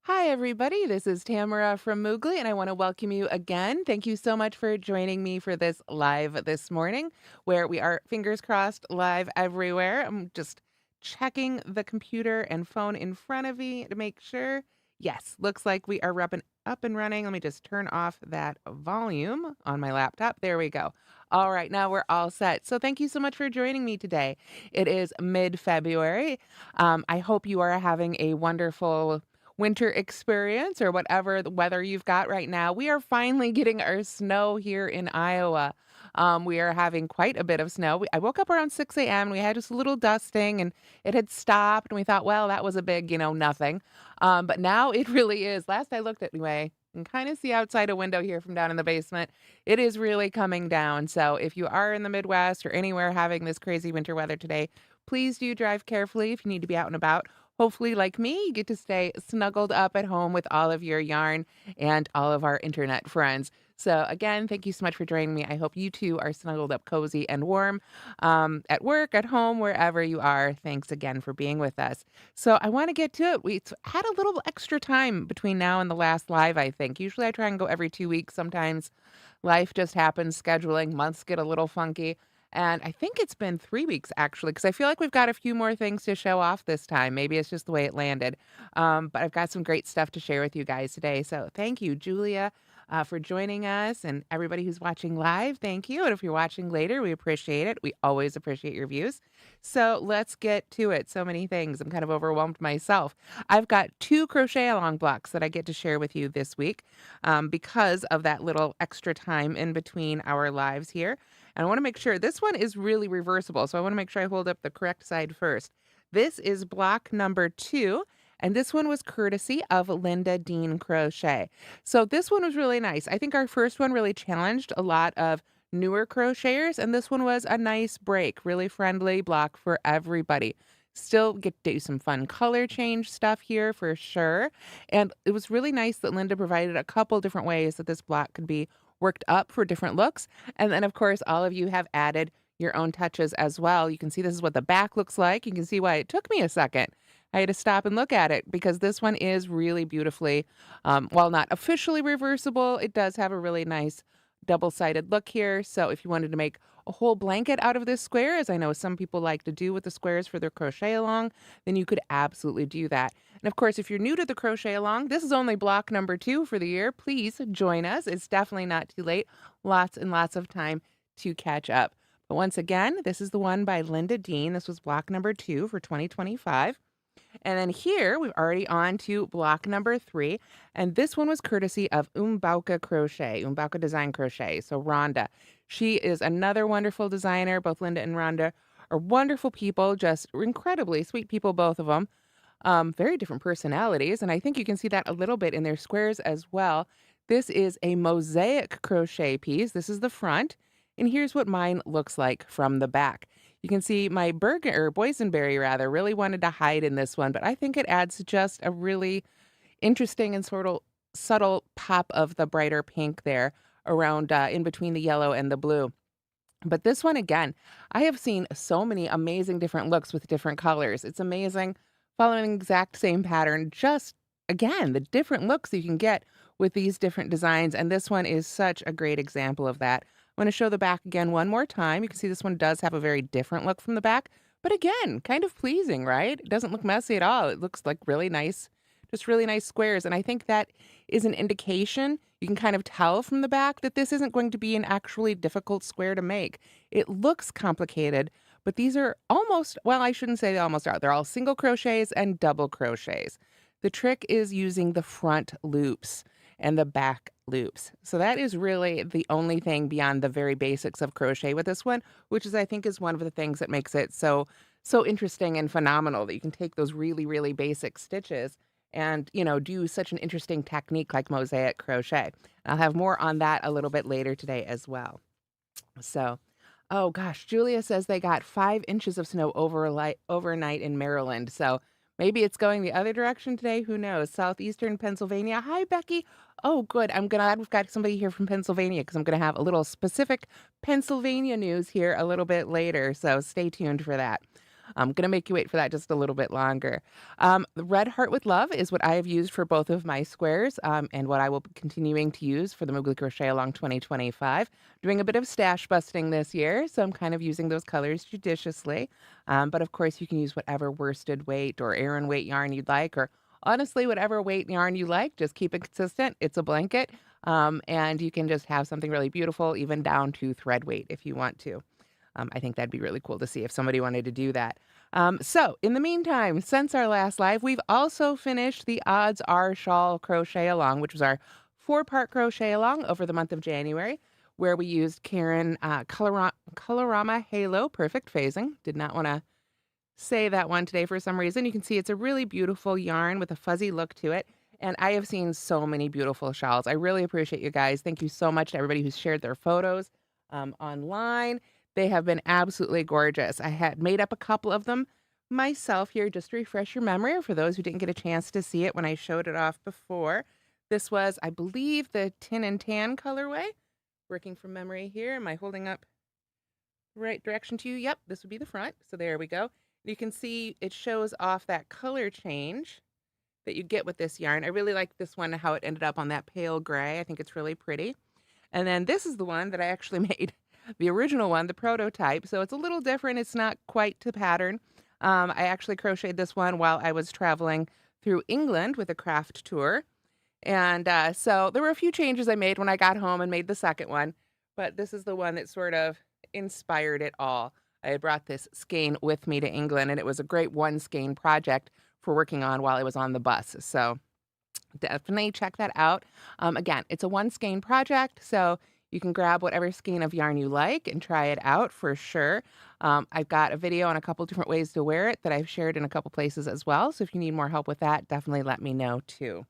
Hi, everybody. This is Tamara from Moogly, and I want to welcome you again. Thank you so much for joining me for this live this morning, where we are fingers crossed live everywhere. I'm just checking the computer and phone in front of me to make sure. Yes, looks like we are up and running. Let me just turn off that volume on my laptop. There we go. All right, now we're all set. So thank you so much for joining me today. It is mid-February. I hope you are having a wonderful winter experience or whatever the weather you've got right now. We are finally getting our snow here in Iowa. We are having quite a bit of snow. I woke up around 6 a.m. We had just a little dusting and it had stopped. And we thought, well, that was a big, nothing. But now it really is. Last I looked anyway, and kind of see outside a window here from down in the basement. It is really coming down. So if you are in the Midwest or anywhere having this crazy winter weather today, please do drive carefully if you need to be out and about. Hopefully, like me, you get to stay snuggled up at home with all of your yarn and all of our internet friends. So, again, thank you so much for joining me. I hope you too are snuggled up cozy and warm at work, at home, wherever you are. Thanks again for being with us. So, I want to get to it. We had a little extra time between now and the last live, I think. Usually, I try and go every 2 weeks. Sometimes life just happens, scheduling, months get a little funky. And I think it's been 3 weeks actually, because I feel like we've got a few more things to show off this time. Maybe it's just the way it landed. But I've got some great stuff to share with you guys today. So thank you, Julia, for joining us, and everybody who's watching live, thank you. And if you're watching later, we appreciate it. We always appreciate your views. So let's get to it. So many things. I'm kind of overwhelmed myself. I've got two crochet along blocks that I get to share with you this week because of that little extra time in between our lives here. And I want to make sure this one is really reversible. So I want to make sure I hold up the correct side first. This is block number 2. And this one was courtesy of Linda Dean Crochet. So this one was really nice. I think our first one really challenged a lot of newer crocheters. And this one was a nice break, really friendly block for everybody. Still get to do some fun color change stuff here for sure. And it was really nice that Linda provided a couple different ways that this block could be worked up for different looks. And then, of course, all of you have added your own touches as well. You can see this is what the back looks like. You can see why it took me a second. I had to stop and look at it because this one is really beautifully, while not officially reversible, it does have a really nice double-sided look here. So if you wanted to make a whole blanket out of this square, as I know some people like to do with the squares for their crochet along, then you could absolutely do that. And of course, if you're new to the crochet along, this is only block number 2 for the year. Please join us. It's definitely not too late. Lots and lots of time to catch up. But once again, this is the one by Linda Dean. This was block number 2 for 2025. And then here we're already on to block number 3. And this one was courtesy of Umbauka Design Crochet. So Rhonda, she is another wonderful designer. Both Linda and Rhonda are wonderful people, just incredibly sweet people, both of them. Very different personalities. And I think you can see that a little bit in their squares as well. This is a mosaic crochet piece. This is the front. And here's what mine looks like from the back. You can see my boysenberry rather really wanted to hide in this one, but I think it adds just a really interesting and sort of subtle pop of the brighter pink there around in between the yellow and the blue. But this one again, I have seen so many amazing different looks with different colors. It's amazing following the exact same pattern, just again, the different looks you can get with these different designs. And this one is such a great example of that. I'm going to show the back again one more time. You can see this one does have a very different look from the back, but again, kind of pleasing, right? It doesn't look messy at all. It looks like really nice, just really nice squares. And I think that is an indication, you can kind of tell from the back that this isn't going to be an actually difficult square to make. It looks complicated, but these are almost, well, I shouldn't say they almost are. They're all single crochets and double crochets. The trick is using the front loops and the back loops. So that is really the only thing beyond the very basics of crochet with this one, which is I think is one of the things that makes it so interesting and phenomenal that you can take those really, really basic stitches and, do such an interesting technique like mosaic crochet. I'll have more on that a little bit later today as well. So, oh gosh, Julia says they got 5 inches of snow overnight in Maryland. So maybe it's going the other direction today. Who knows? Southeastern Pennsylvania. Hi, Becky. Oh, good. We've got somebody here from Pennsylvania because I'm going to have a little specific Pennsylvania news here a little bit later. So stay tuned for that. I'm going to make you wait for that just a little bit longer. The Red Heart with Love is what I have used for both of my squares, and what I will be continuing to use for the Moogly Crochet Along 2025. Doing a bit of stash busting this year, so I'm kind of using those colors judiciously. But of course, you can use whatever worsted weight or Aran weight yarn you'd like, or honestly, whatever weight yarn you like. Just keep it consistent. It's a blanket, and you can just have something really beautiful, even down to thread weight if you want to. I think that'd be really cool to see if somebody wanted to do that. So in the meantime, since our last live, we've also finished the Odds Are Shawl Crochet Along, which was our 4-part crochet along over the month of January, where we used Karen Colorama Halo Perfect Phasing. Did not want to say that one today for some reason. You can see it's a really beautiful yarn with a fuzzy look to it. And I have seen so many beautiful shawls. I really appreciate you guys. Thank you so much to everybody who's shared their photos online. They have been absolutely gorgeous. I had made up a couple of them myself here just to refresh your memory, or for those who didn't get a chance to see it when I showed it off before. This was, I believe, the tin and tan colorway. Working from memory here. Am I holding up the right direction to you? Yep, this would be the front. So there we go. You can see it shows off that color change that you get with this yarn. I really like this one, how it ended up on that pale gray. I think it's really pretty. And then this is the one that I actually made, the original one, the prototype. So it's a little different. It's not quite to pattern. I actually crocheted this one while I was traveling through England with a craft tour. And so there were a few changes I made when I got home and made the second one. But this is the one that sort of inspired it all. I had brought this skein with me to England, and it was a great one skein project for working on while I was on the bus. So definitely check that out. Again, it's a one skein project, so you can grab whatever skein of yarn you like and try it out for sure. I've got a video on a couple different ways to wear it that I've shared in a couple places as well. So if you need more help with that, definitely let me know too.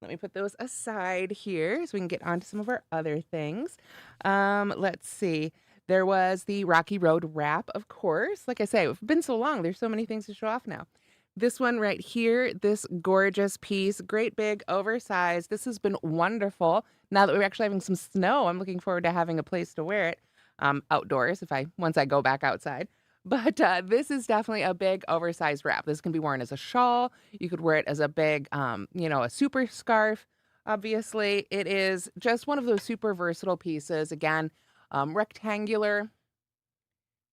Let me put those aside here so we can get on to some of our other things. Let's see. There was the Rocky Road wrap, of course. Like I say, it's been so long. There's so many things to show off now. This one right here, this gorgeous piece, great big oversized. This has been wonderful. Now that we're actually having some snow, I'm looking forward to having a place to wear it outdoors once I go back outside. But this is definitely a big oversized wrap. This can be worn as a shawl. You could wear it as a big, a super scarf. Obviously, it is just one of those super versatile pieces. Again, rectangular,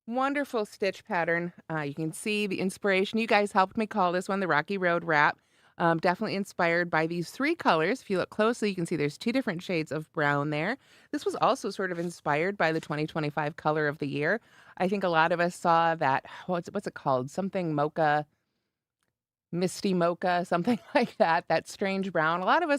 wonderful stitch pattern. You can see the inspiration. You guys helped me call this one the Rocky Road wrap. Definitely inspired by these 3 colors. If you look closely, you can see there's 2 different shades of brown there. This was also sort of inspired by the 2025 color of the year. I think a lot of us saw that, what's it called? Something mocha, misty mocha, something like that, that strange brown. A lot of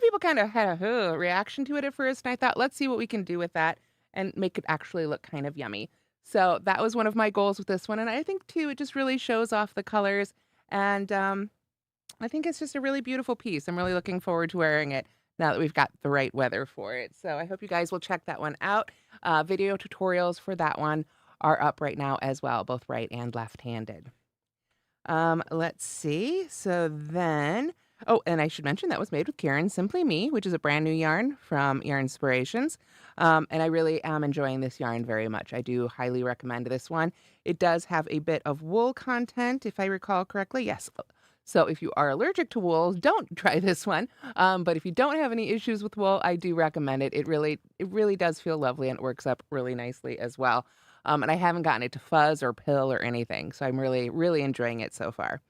people kind of had a reaction to it at first. And I thought, let's see what we can do with that and make it actually look kind of yummy. So that was one of my goals with this one. And I think too, it just really shows off the colors. And I think it's just a really beautiful piece. I'm really looking forward to wearing it now that we've got the right weather for it. So I hope you guys will check that one out. Video tutorials for that one are up right now as well, both right and left-handed. Let's see. So then, and I should mention that was made with Karen Simply Me, which is a brand new yarn from Yarn Inspirations. And I really am enjoying this yarn very much. I do highly recommend this one. It does have a bit of wool content, if I recall correctly. Yes. So if you are allergic to wool, don't try this one. But if you don't have any issues with wool, I do recommend it. It really does feel lovely, and it works up really nicely as well. And I haven't gotten it to fuzz or pill or anything. So I'm really, really enjoying it so far.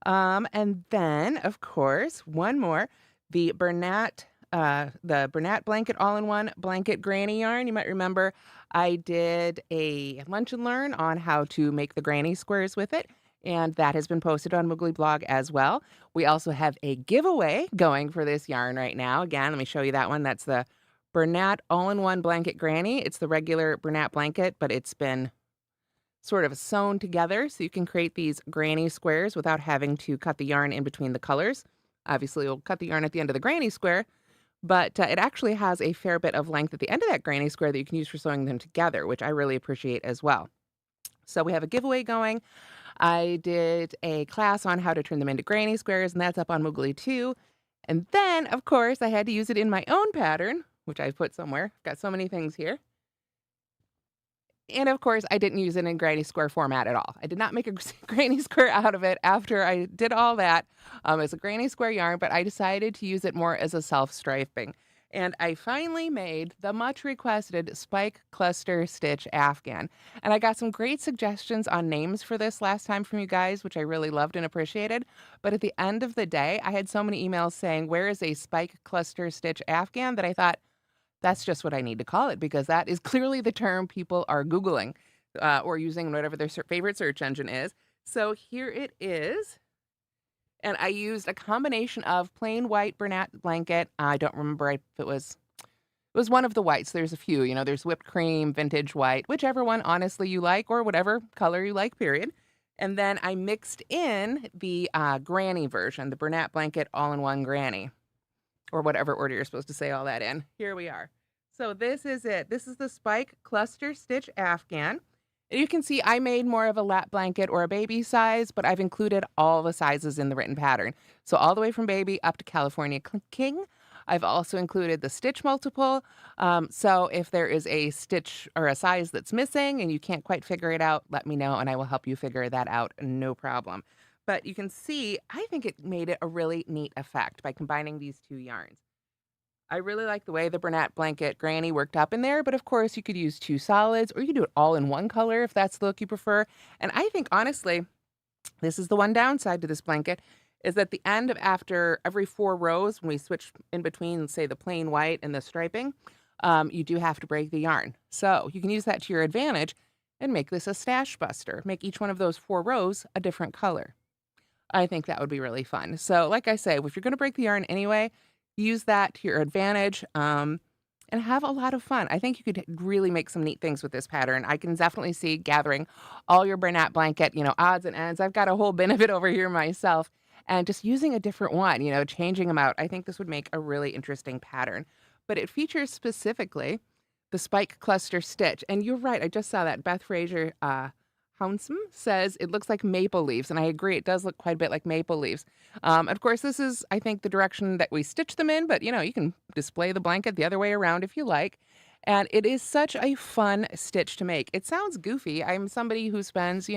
And then, of course, one more, the Bernat Blanket All-in-One Blanket Granny Yarn. You might remember I did a lunch and learn on how to make the granny squares with it. And that has been posted on Moogly blog as well. We also have a giveaway going for this yarn right now. Again, let me show you that one. That's the Bernat All-in-One Blanket Granny. It's the regular Bernat blanket, but it's been sort of sewn together so you can create these granny squares without having to cut the yarn in between the colors. Obviously, you'll cut the yarn at the end of the granny square, but it actually has a fair bit of length at the end of that granny square that you can use for sewing them together, which I really appreciate as well. So we have a giveaway going. I did a class on how to turn them into granny squares, and that's up on Moogly too. And then, of course, I had to use it in my own pattern, which I've put somewhere. Got so many things here. And of course, I didn't use it in granny square format at all. I did not make a granny square out of it after I did all that as a granny square yarn, but I decided to use it more as a self-striping. And I finally made the much requested spike cluster stitch afghan. And I got some great suggestions on names for this last time from you guys, which I really loved and appreciated. But at the end of the day, I had so many emails saying, "Where is a spike cluster stitch afghan?" that I thought, that's just what I need to call it because that is clearly the term people are Googling or using whatever their favorite search engine is. So here it is. And I used a combination of plain white Bernat blanket. I don't remember if it was one of the whites. There's a few, there's whipped cream, vintage white, whichever one honestly you like or whatever color you like, period. And then I mixed in the granny version, the Bernat blanket all-in-one granny, or whatever order you're supposed to say all that in. Here we are. So this is it. This is the spike cluster stitch afghan. And you can see I made more of a lap blanket or a baby size, but I've included all the sizes in the written pattern. So all the way from baby up to California King. I've also included the stitch multiple. So if there is a stitch or a size that's missing and you can't quite figure it out, let me know and I will help you figure that out. No problem. But you can see, I think it made it a really neat effect by combining these two yarns. I really like the way the Bernat blanket granny worked up in there, but of course you could use two solids or you could do it all in one color if that's the look you prefer. And I think honestly, this is the one downside to this blanket is that the end of after every 4 rows, when we switch in between, say the plain white and the striping, you do have to break the yarn. So you can use that to your advantage and make this a stash buster. Make each one of those 4 rows a different color. I think that would be really fun. So like I say, if you're going to break the yarn anyway, use that to your advantage and have a lot of fun. I think you could really make some neat things with this pattern. I can definitely see gathering all your Bernat blanket, odds and ends. I've got a whole bin of it over here myself and just using a different one, changing them out. I think this would make a really interesting pattern. But it features specifically the spike cluster stitch. And you're right, I just saw that. Beth Fraser Hounsome says it looks like maple leaves, and I agree, it does look quite a bit like maple leaves. Of course, this is, I think, the direction that we stitch them in, but, you can display the blanket the other way around if you like. And it is such a fun stitch to make. It sounds goofy. I'm somebody who spends,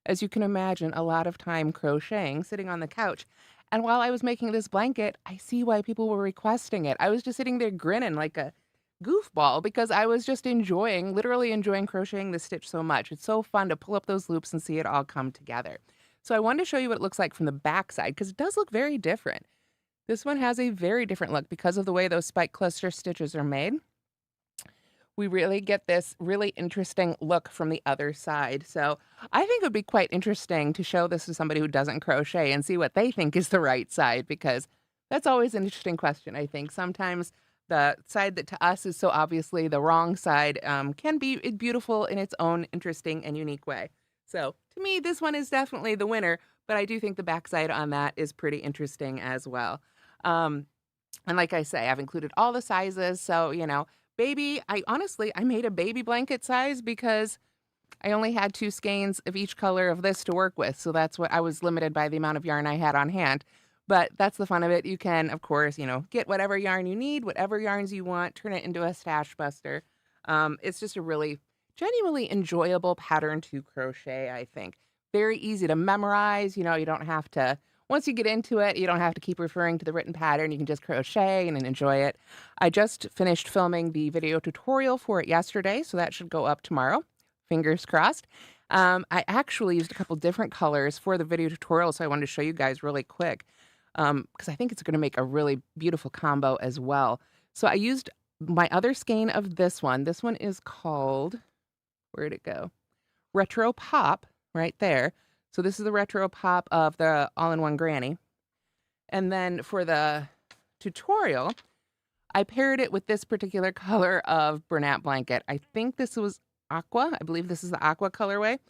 as you can imagine, a lot of time crocheting, sitting on the couch. And while I was making this blanket, I see why people were requesting it. I was just sitting there grinning like a goofball because I was just literally enjoying crocheting this stitch so much. It's so fun to pull up those loops and see it all come together. So I wanted to show you what it looks like from the back side because it does look very different. This one has a very different look because of the way those spike cluster stitches are made. We really get this really interesting look from the other side. So I think it would be quite interesting to show this to somebody who doesn't crochet and see what they think is the right side because that's always an interesting question, I think. Sometimes the side that to us is so obviously the wrong side can be beautiful in its own interesting and unique way. So to me, this one is definitely the winner, but I do think the backside on that is pretty interesting as well. And like I say, I've included all the sizes. So, baby, I made a baby blanket size because I only had 2 skeins of each color of this to work with. So that's what I was limited by the amount of yarn I had on hand. But that's the fun of it. You can, of course, get whatever yarn you need, whatever yarns you want, turn it into a stash buster. It's just a really genuinely enjoyable pattern to crochet, I think. Very easy to memorize. You don't have to, once you get into it, you don't have to keep referring to the written pattern. You can just crochet and enjoy it. I just finished filming the video tutorial for it yesterday, so that should go up tomorrow. Fingers crossed. I actually used a couple different colors for the video tutorial, so I wanted to show you guys really quick. Because I think it's going to make a really beautiful combo as well. So I used my other skein of this one. This one is called, where'd it go? Retro Pop, right there. So this is the Retro Pop of the all-in-one granny. And then for the tutorial, I paired it with this particular color of Bernat blanket. I think this was aqua. I believe this is the aqua colorway.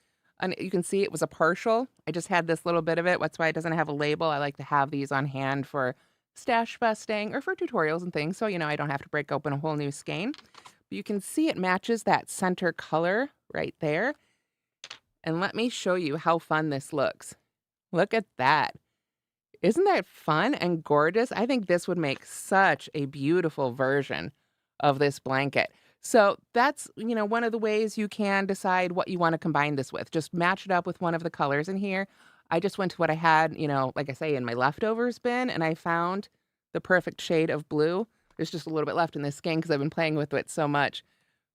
And you can see it was a partial. I just had this little bit of it. That's why it doesn't have a label. I like to have these on hand for stash busting or for tutorials and things. So, I don't have to break open a whole new skein. But you can see it matches that center color right there. And let me show you how fun this looks. Look at that. Isn't that fun and gorgeous? I think this would make such a beautiful version of this blanket. So that's, one of the ways you can decide what you want to combine this with. Just match it up with one of the colors in here. I just went to what I had, like I say, in my leftovers bin, and I found the perfect shade of blue. There's just a little bit left in this skein because I've been playing with it so much.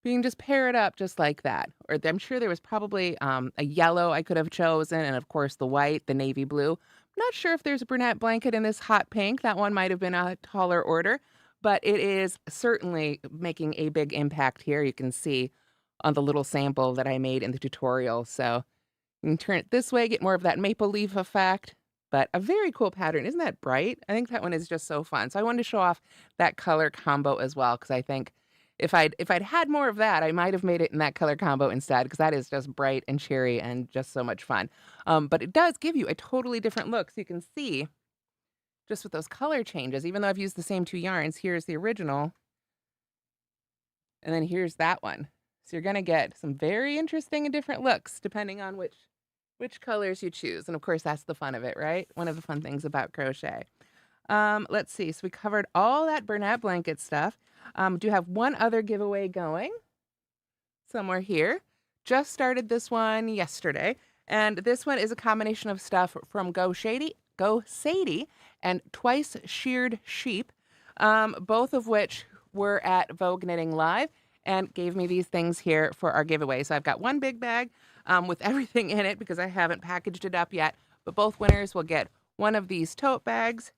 You can just pair it up just like that. Or I'm sure there was probably a yellow I could have chosen, and of course the white, the navy blue. I'm not sure if there's a brunette blanket in this hot pink. That one might have been a taller order, but it is certainly making a big impact here. You can see on the little sample that I made in the tutorial. So you can turn it this way, get more of that maple leaf effect, but a very cool pattern. Isn't that bright? I think that one is just so fun. So I wanted to show off that color combo as well, because I think if I'd had more of that, I might have made it in that color combo instead, because that is just bright and cheery and just so much fun. But it does give you a totally different look. So you can see just with those color changes, even though I've used the same 2 yarns, here's the original, and then here's that one. So you're gonna get some very interesting and different looks depending on which colors you choose. And of course, that's the fun of it, right? One of the fun things about crochet. Let's see. So we covered all that Bernat blanket stuff. Do have one other giveaway going somewhere here. Just started this one yesterday. And this one is a combination of stuff from Go Sadie and Twice Sheared Sheep, both of which were at Vogue Knitting Live and gave me these things here for our giveaway. So I've got one big bag with everything in it because I haven't packaged it up yet. But both winners will get one of these tote bags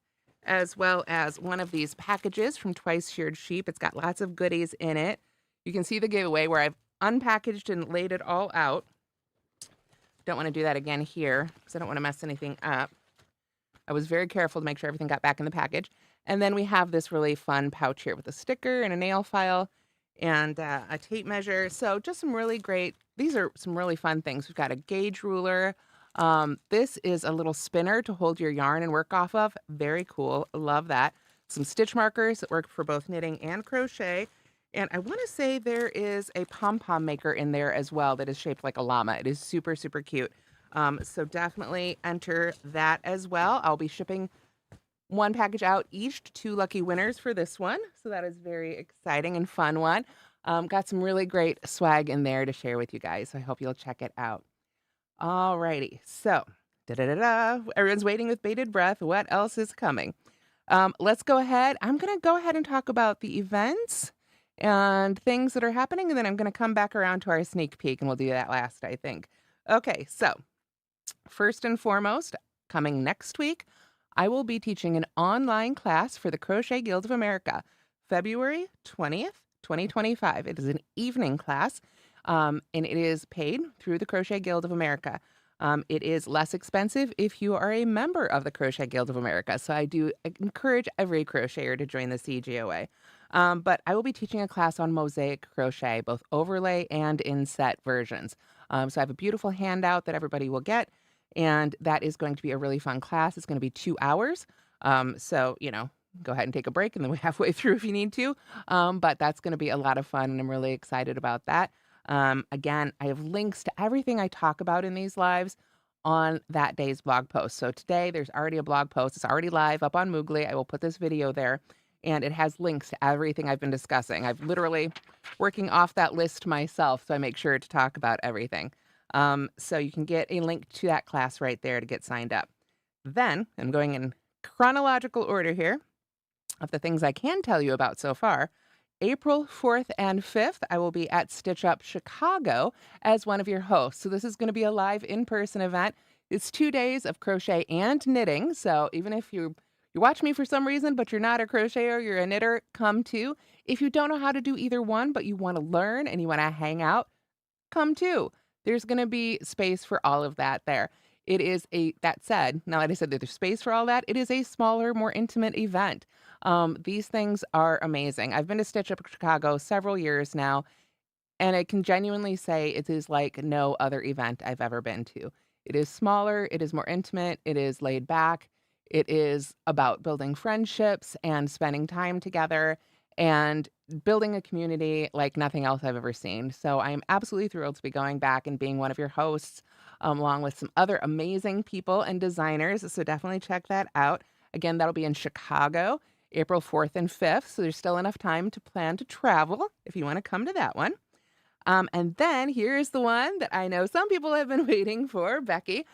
as well as one of these packages from Twice Sheared Sheep. It's got lots of goodies in it. You can see the giveaway where I've unpackaged and laid it all out. Don't want to do that again here because I don't want to mess anything up. I was very careful to make sure everything got back in the package. And then we have this really fun pouch here with a sticker and a nail file and a tape measure. So just some really great, these are some really fun things. We've got a gauge ruler. This is a little spinner to hold your yarn and work off of. Very cool. Love that. Some stitch markers that work for both knitting and crochet. And I want to say there is a pom-pom maker in there as well that is shaped like a llama. It is super, super cute. So definitely enter that as well. I'll be shipping one package out each to 2 lucky winners for this one. So that is very exciting and fun one. Got some really great swag in there to share with you guys. So I hope you'll check it out. All righty. So, everyone's waiting with bated breath. What else is coming? Let's go ahead. I'm going to go ahead and talk about the events and things that are happening, and then I'm going to come back around to our sneak peek, and we'll do that last, I think. Okay, so first and foremost, coming next week, I will be teaching an online class for the Crochet Guild of America, February 20th, 2025. It is an evening class, and it is paid through the Crochet Guild of America. It is less expensive if you are a member of the Crochet Guild of America. So I do encourage every crocheter to join the CGOA. But I will be teaching a class on mosaic crochet, both overlay and inset versions. So I have a beautiful handout that everybody will get, and that is going to be a really fun class. It's going to be 2 hours. So, go ahead and take a break and then we're halfway through if you need to. But that's going to be a lot of fun, and I'm really excited about that. Again, I have links to everything I talk about in these lives on that day's blog post. So today there's already a blog post. It's already live up on Moogly. I will put this video there, and it has links to everything I've been discussing. I've literally working off that list myself, so I make sure to talk about everything. So you can get a link to that class right there to get signed up. Then I'm going in chronological order here of the things I can tell you about so far. April 4th and 5th, I will be at Stitch Up Chicago as one of your hosts. So this is going to be a live in-person event. It's 2 days of crochet and knitting. So even if you watch me for some reason, but you're not a crocheter, you're a knitter, come too. If you don't know how to do either one, but you want to learn and you want to hang out, come too. There's going to be space for all of that there. It is that said, now that I said that there's space for all that, it is a smaller, more intimate event. These things are amazing. I've been to Stitch Up Chicago several years now, and I can genuinely say it is like no other event I've ever been to. It is smaller, it is more intimate, it is laid back, it is about building friendships and spending time together and building a community like nothing else I've ever seen. So I am absolutely thrilled to be going back and being one of your hosts, along with some other amazing people and designers. So definitely check that out. Again, that'll be in Chicago. April 4th and 5th. So there's still enough time to plan to travel if you want to come to that one. And then here's the one that I know some people have been waiting for, Becky.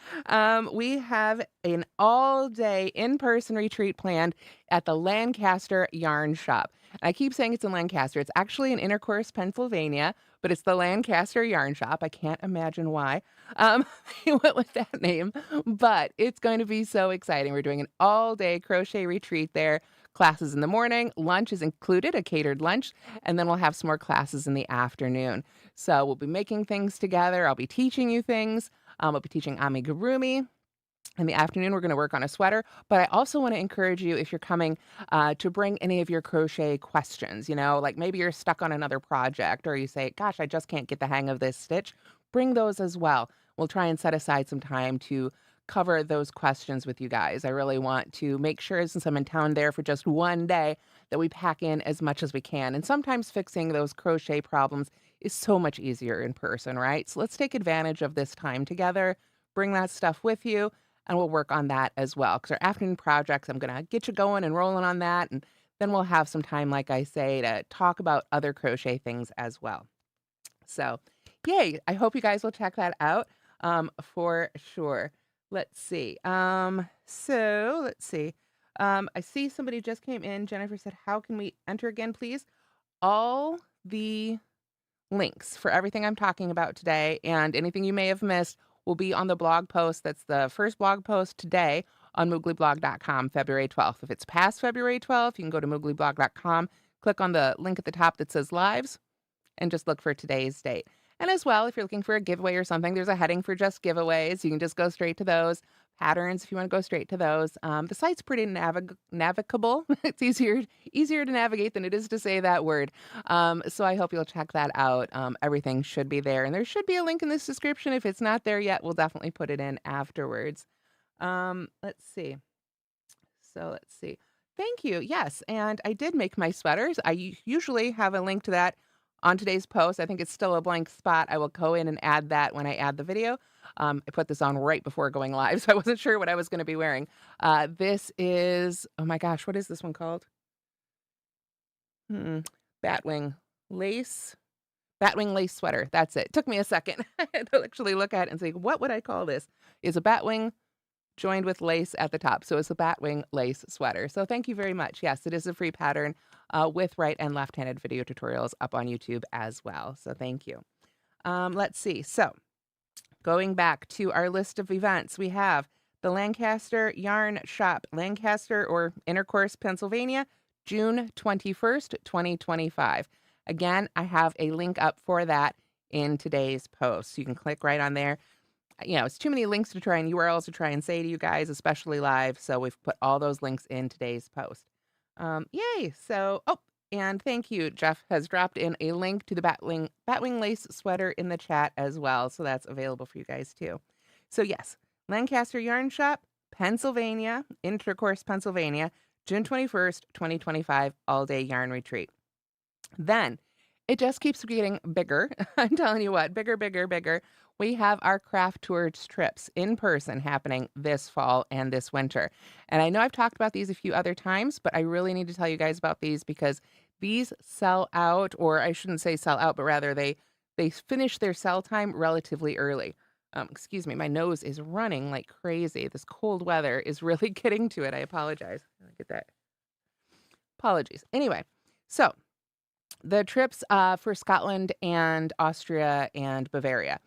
We have an all-day in-person retreat planned at the Lancaster Yarn Shop. I keep saying it's in Lancaster. It's actually in Intercourse, Pennsylvania, but it's the Lancaster Yarn Shop. I can't imagine why they went with that name, but it's going to be so exciting. We're doing an all-day crochet retreat there. Classes in the morning, lunch is included, a catered lunch, and then we'll have some more classes in the afternoon. So we'll be making things together. I'll be teaching you things. I'll be teaching amigurumi. In the afternoon, we're going to work on a sweater. But I also want to encourage you, if you're coming, to bring any of your crochet questions. Like maybe you're stuck on another project or you say, gosh, I just can't get the hang of this stitch. Bring those as well. We'll try and set aside some time to cover those questions with you guys. I really want to make sure, since I'm in town there for just one day, that we pack in as much as we can. And sometimes fixing those crochet problems is so much easier in person, right? So let's take advantage of this time together. Bring that stuff with you, and we'll work on that as well. Because our afternoon projects, I'm going to get you going and rolling on that. And then we'll have some time, like I say, to talk about other crochet things as well. So, yay. I hope you guys will check that out for sure. Let's see. Let's see. I see somebody just came in. Jennifer said, how can we enter again, please? All the links for everything I'm talking about today and anything you may have missed will be on the blog post. That's the first blog post today on mooglyblog.com, February 12th. If it's past February 12th, you can go to mooglyblog.com, click on the link at the top that says lives, and just look for today's date. And as well, if you're looking for a giveaway or something, there's a heading for just giveaways. You can just go straight to those. Patterns, if you want to go straight to those. The site's pretty navigable. It's easier to navigate than it is to say that word. So I hope you'll check that out. Everything should be there. And there should be a link in this description. If it's not there yet, we'll definitely put it in afterwards. Let's see. Let's see. Thank you. Yes, and I did make my sweaters. I usually have a link to that on today's post. I think it's still a blank spot. I will go in and add that when I add the video. I put this on right before going live, so I wasn't sure what I was going to be wearing. This is, oh my gosh, what is this one called? Batwing lace sweater. That's it. Took me a second to actually look at it and say, what would I call this? It's a batwing joined with lace at the top. So it's a batwing lace sweater. So thank you very much. Yes, it is a free pattern with right and left-handed video tutorials up on YouTube as well. So thank you. Let's see. So going back to our list of events, we have the Lancaster Yarn Shop, Lancaster or Intercourse, Pennsylvania, June 21st, 2025. Again, I have a link up for that in today's post. So you can click right on there. It's too many links to try and URLs to try and say to you guys, especially live. So we've put all those links in today's post. Yay. So, and thank you. Jeff has dropped in a link to the batwing lace sweater in the chat as well. So that's available for you guys too. So yes, Lancaster Yarn Shop, Pennsylvania, Intercourse, Pennsylvania, June 21st, 2025, all-day yarn retreat. Then it just keeps getting bigger. I'm telling you what, bigger, bigger, bigger. We have our craft tours trips in person happening this fall and this winter. And I know I've talked about these a few other times, but I really need to tell you guys about these because these sell out, or I shouldn't say sell out, but rather they finish their sell time relatively early. Excuse me, my nose is running like crazy. This cold weather is really getting to it. I apologize. Get that. Apologies. Anyway, so the trips for Scotland and Austria and Bavaria.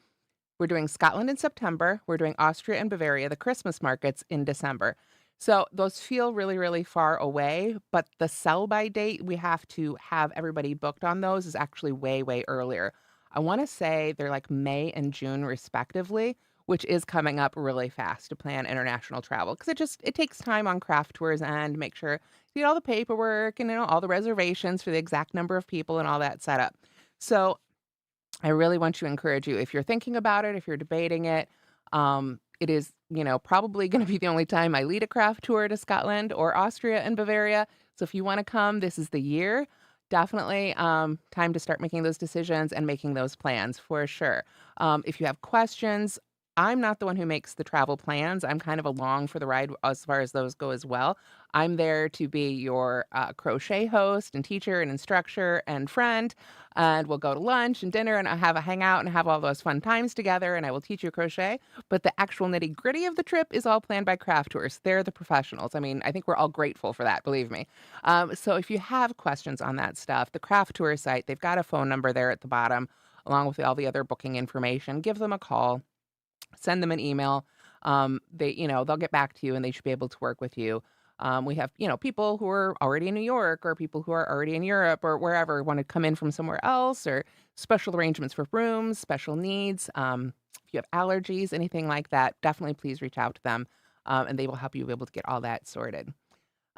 We're doing Scotland in September. We're doing Austria and Bavaria, the Christmas markets, in December. So those feel really, really far away, but the sell-by date we have to have everybody booked on those is actually way, way earlier. I want to say they're like May and June respectively, which is coming up really fast to plan international travel because it takes time on craft tours and make sure you get all the paperwork and all the reservations for the exact number of people and all that set up. So I really want to encourage you, if you're thinking about it, if you're debating it, it is, probably going to be the only time I lead a craft tour to Scotland or Austria and Bavaria. So if you want to come, this is the year. Definitely time to start making those decisions and making those plans for sure. If you have questions, I'm not the one who makes the travel plans. I'm kind of along for the ride as far as those go as well. I'm there to be your crochet host and teacher and instructor and friend. And we'll go to lunch and dinner and have a hangout and have all those fun times together. And I will teach you crochet. But the actual nitty gritty of the trip is all planned by Craft Tours. They're the professionals. I mean, I think we're all grateful for that, believe me. So if you have questions on that stuff, the Craft Tour site, they've got a phone number there at the bottom, along with all the other booking information. Give them a call, send them an email. They'll get back to you and they should be able to work with you. We have, people who are already in New York or people who are already in Europe or wherever want to come in from somewhere else or special arrangements for rooms, special needs. If you have allergies, anything like that, definitely please reach out to them and they will help you be able to get all that sorted.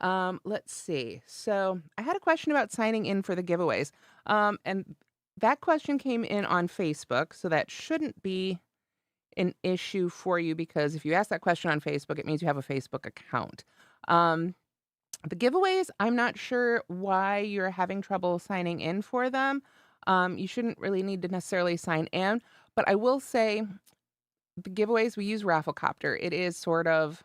Let's see. So I had a question about signing in for the giveaways. And that question came in on Facebook, so that shouldn't be an issue for you because if you ask that question on Facebook, it means you have a Facebook account. Um, the giveaways, I'm not sure why you're having trouble signing in for them. You shouldn't really need to necessarily sign in, but I will say the giveaways, we use Rafflecopter. It is sort of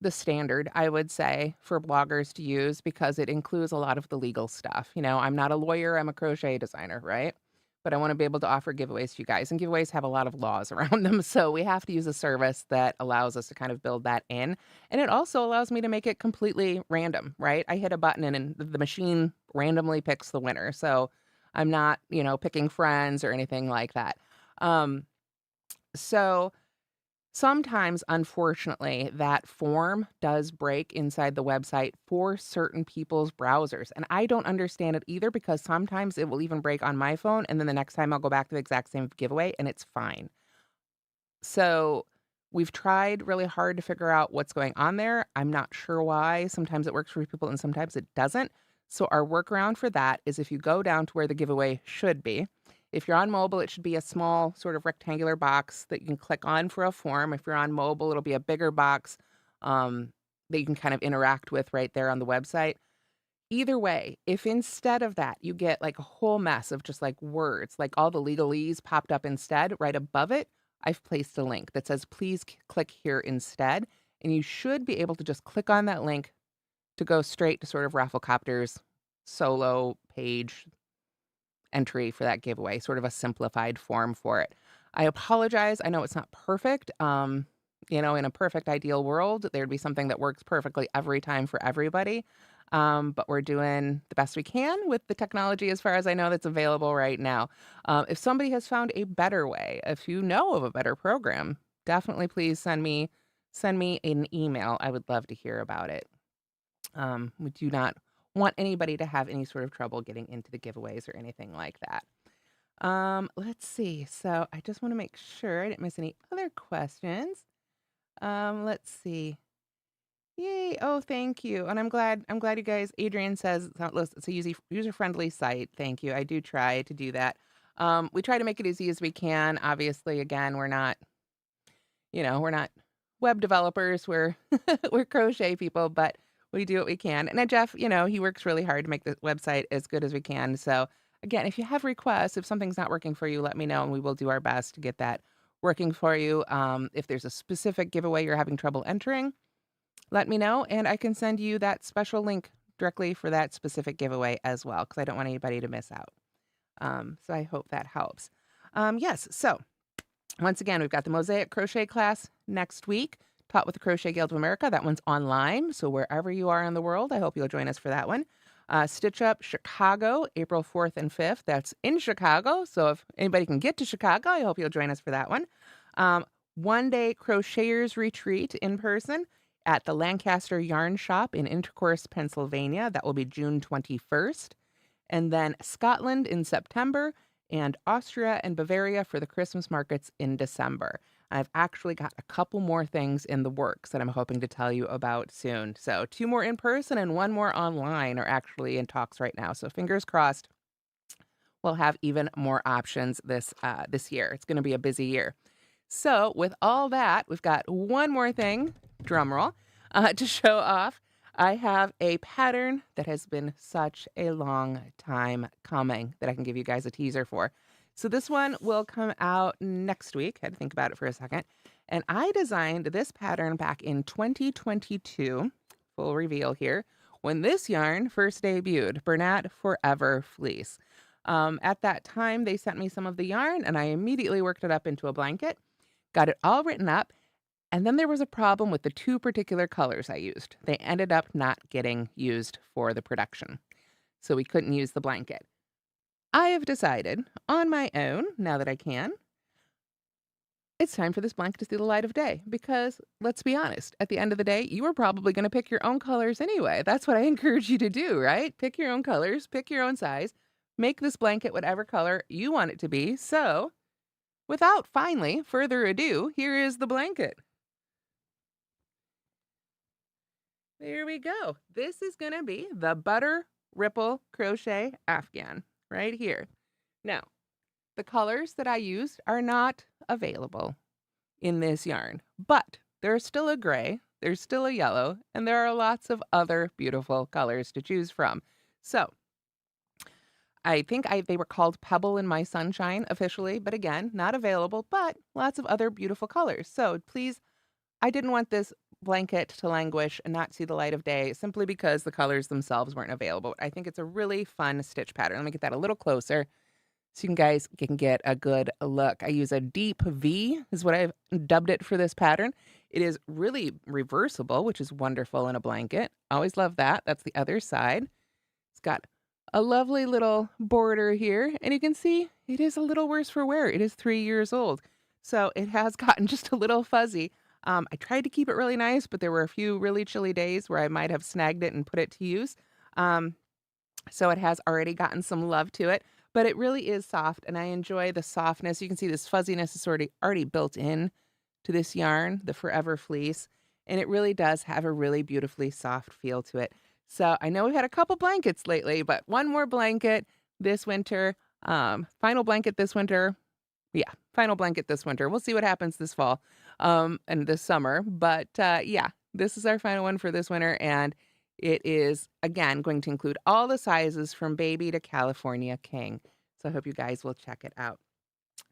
the standard, I would say, for bloggers to use because it includes a lot of the legal stuff. I'm not a lawyer, I'm a crochet designer, right? But I want to be able to offer giveaways to you guys. And giveaways have a lot of laws around them. So we have to use a service that allows us to kind of build that in. And it also allows me to make it completely random, right? I hit a button and the machine randomly picks the winner. So I'm not, picking friends or anything like that. Um, so Sometimes, unfortunately, that form does break inside the website for certain people's browsers, and I don't understand it either because sometimes it will even break on my phone, and then the next time I'll go back to the exact same giveaway, and it's fine. So, we've tried really hard to figure out what's going on there. I'm not sure why. Sometimes it works for people and sometimes it doesn't. So, our workaround for that is if you go down to where the giveaway should be, if you're on mobile, it should be a small sort of rectangular box that you can click on for a form. If you're on mobile, it'll be a bigger box that you can kind of interact with right there on the website. Either way, if instead of that, you get like a whole mess of just like words, like all the legalese popped up instead, right above it, I've placed a link that says, please click here instead. And you should be able to just click on that link to go straight to sort of Rafflecopter's solo page entry for that giveaway, sort of a simplified form for it. I apologize. I know it's not perfect. In a perfect ideal world, there'd be something that works perfectly every time for everybody. But we're doing the best we can with the technology as far as I know that's available right now. If somebody has found a better way, if you know of a better program, definitely please send me an email. I would love to hear about it. We do not want anybody to have any sort of trouble getting into the giveaways or anything like that. Let's see. So I just want to make sure I didn't miss any other questions. Let's see. Yay. Oh, thank you. And I'm glad you guys, Adrian says it's a user-friendly site. Thank you. I do try to do that. We try to make it as easy as we can. Obviously, again, we're not web developers. We're we're crochet people, but we do what we can. And Jeff, he works really hard to make the website as good as we can. So again, if you have requests, if something's not working for you, let me know and we will do our best to get that working for you. If there's a specific giveaway you're having trouble entering, let me know and I can send you that special link directly for that specific giveaway as well, because I don't want anybody to miss out. So I hope that helps. Yes. So once again, we've got the Mosaic Crochet class next week, taught with the Crochet Guild of America. That one's online, so wherever you are in the world, I hope you'll join us for that one. Stitch Up Chicago, April 4th and 5th. That's in Chicago, so if anybody can get to Chicago, I hope you'll join us for that one. One-day Crocheters Retreat in person at the Lancaster Yarn Shop in Intercourse, Pennsylvania. That will be June 21st. And then Scotland in September, and Austria and Bavaria for the Christmas markets in December. I've actually got a couple more things in the works that I'm hoping to tell you about soon. So 2 more in person and 1 more online are actually in talks right now. So fingers crossed we'll have even more options this year. It's going to be a busy year. So with all that, we've got one more thing, drumroll, to show off. I have a pattern that has been such a long time coming that I can give you guys a teaser for. So this one will come out next week. Had to think about it for a second. And I designed this pattern back in 2022. Full reveal here. When this yarn first debuted, Bernat Forever Fleece. At that time, they sent me some of the yarn and I immediately worked it up into a blanket, got it all written up. And then there was a problem with the two particular colors I used. They ended up not getting used for the production. So we couldn't use the blanket. I have decided on my own, now that I can, it's time for this blanket to see the light of day because let's be honest, at the end of the day, you are probably going to pick your own colors anyway. That's what I encourage you to do, right? Pick your own colors, pick your own size, make this blanket whatever color you want it to be. So, without finally further ado, here is the blanket. There we go. This is going to be the Butter Ripple Crochet Afghan right here. Now, the colors that I used are not available in this yarn, but there's still a gray, there's still a yellow, and there are lots of other beautiful colors to choose from. So, I think they were called Pebble in My Sunshine officially, but again, not available, but lots of other beautiful colors. So please, I didn't want this blanket to languish and not see the light of day simply because the colors themselves weren't available. I think it's a really fun stitch pattern. Let me get that a little closer so you guys can get a good look. I use a deep V is what I've dubbed it for this pattern. It is really reversible, which is wonderful in a blanket. Always love that. That's the other side. It's got a lovely little border here, and you can see it is a little worse for wear. It is 3 years old, so it has gotten just a little fuzzy. I tried to keep it really nice, but there were a few really chilly days where I might have snagged it and put it to use. So it has already gotten some love to it, but it really is soft, and I enjoy the softness. You can see this fuzziness is already built in to this yarn, the Forever Fleece, and it really does have a really beautifully soft feel to it. So I know we've had a couple blankets lately, but one more blanket this winter, final blanket this winter. Yeah, final blanket this winter. We'll see what happens this fall, and this summer. But yeah, this is our final one for this winter, and it is, again, going to include all the sizes from baby to California King. So I hope you guys will check it out.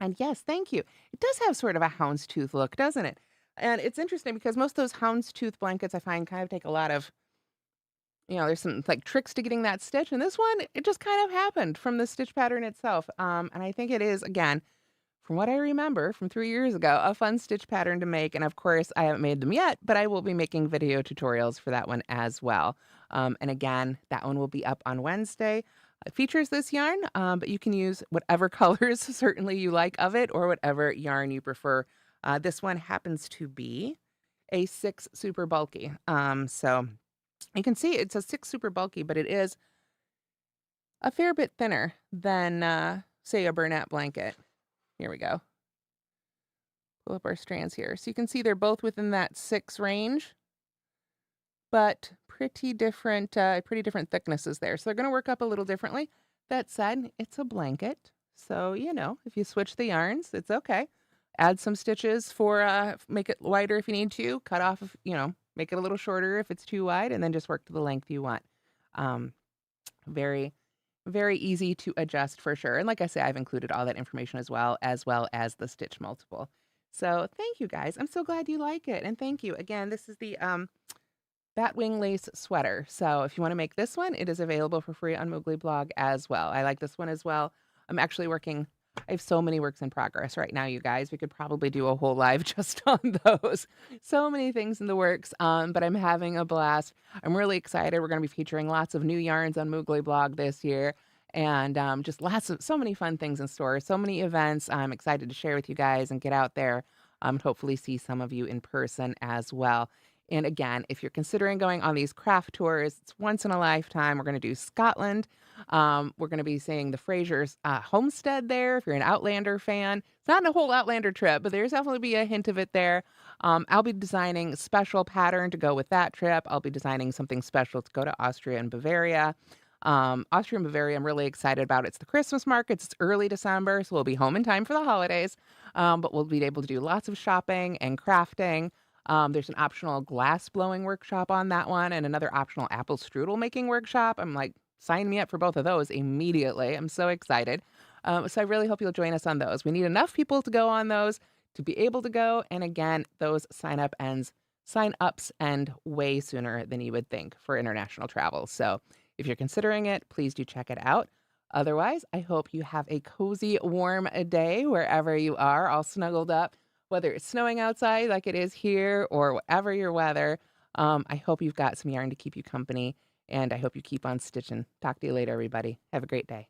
And yes, thank you. It does have sort of a houndstooth look, doesn't it? And it's interesting because most of those houndstooth blankets I find kind of take a lot of, there's some like tricks to getting that stitch. And this one, it just kind of happened from the stitch pattern itself. And I think it is, again, from what I remember from 3 years ago, a fun stitch pattern to make. And of course, I haven't made them yet, but I will be making video tutorials for that one as well. And again, that one will be up on Wednesday. It features this yarn, but you can use whatever colors certainly you like of it or whatever yarn you prefer. This one happens to be a 6 super bulky. So you can see it's a 6 super bulky, but it is a fair bit thinner than, say, a Bernat blanket. Here we go. Pull up our strands here. So you can see they're both within that 6 range, but pretty different thicknesses there. So they're going to work up a little differently. That said, it's a blanket. So, if you switch the yarns, it's okay. Add some stitches for, make it wider if you need to, cut off, make it a little shorter if it's too wide, and then just work to the length you want. Very, very easy to adjust for sure. And like I say, I've included all that information as well as the stitch multiple. So thank you guys. I'm so glad you like it. And thank you. Again, this is the Batwing Lace Sweater. So if you want to make this one, it is available for free on Moogly blog as well. I like this one as well. I'm actually I have so many works in progress right now, you guys. We could probably do a whole live just on those. So many things in the works, but I'm having a blast. I'm really excited. We're going to be featuring lots of new yarns on Moogly blog this year, and just so many fun things in store, so many events I'm excited to share with you guys and get out there, and hopefully see some of you in person as well. And again, if you're considering going on these craft tours, it's once in a lifetime. We're going to do Scotland. We're going to be seeing the Fraser's homestead there. If you're an Outlander fan, it's not a whole Outlander trip, but there's definitely be a hint of it there. I'll be designing a special pattern to go with that trip. I'll be designing something special to go to Austria and Bavaria. Austria and Bavaria, I'm really excited about. It's the Christmas markets. It's early December, so we'll be home in time for the holidays. But we'll be able to do lots of shopping and crafting. There's an optional glass blowing workshop on that one and another optional apple strudel making workshop. I'm like, sign me up for both of those immediately. I'm so excited. So I really hope you'll join us on those. We need enough people to go on those to be able to go. And again, those sign ups end way sooner than you would think for international travel. So if you're considering it, please do check it out. Otherwise, I hope you have a cozy, warm day wherever you are, all snuggled up, whether it's snowing outside like it is here or whatever your weather. I hope you've got some yarn to keep you company, and I hope you keep on stitching. Talk to you later, everybody. Have a great day.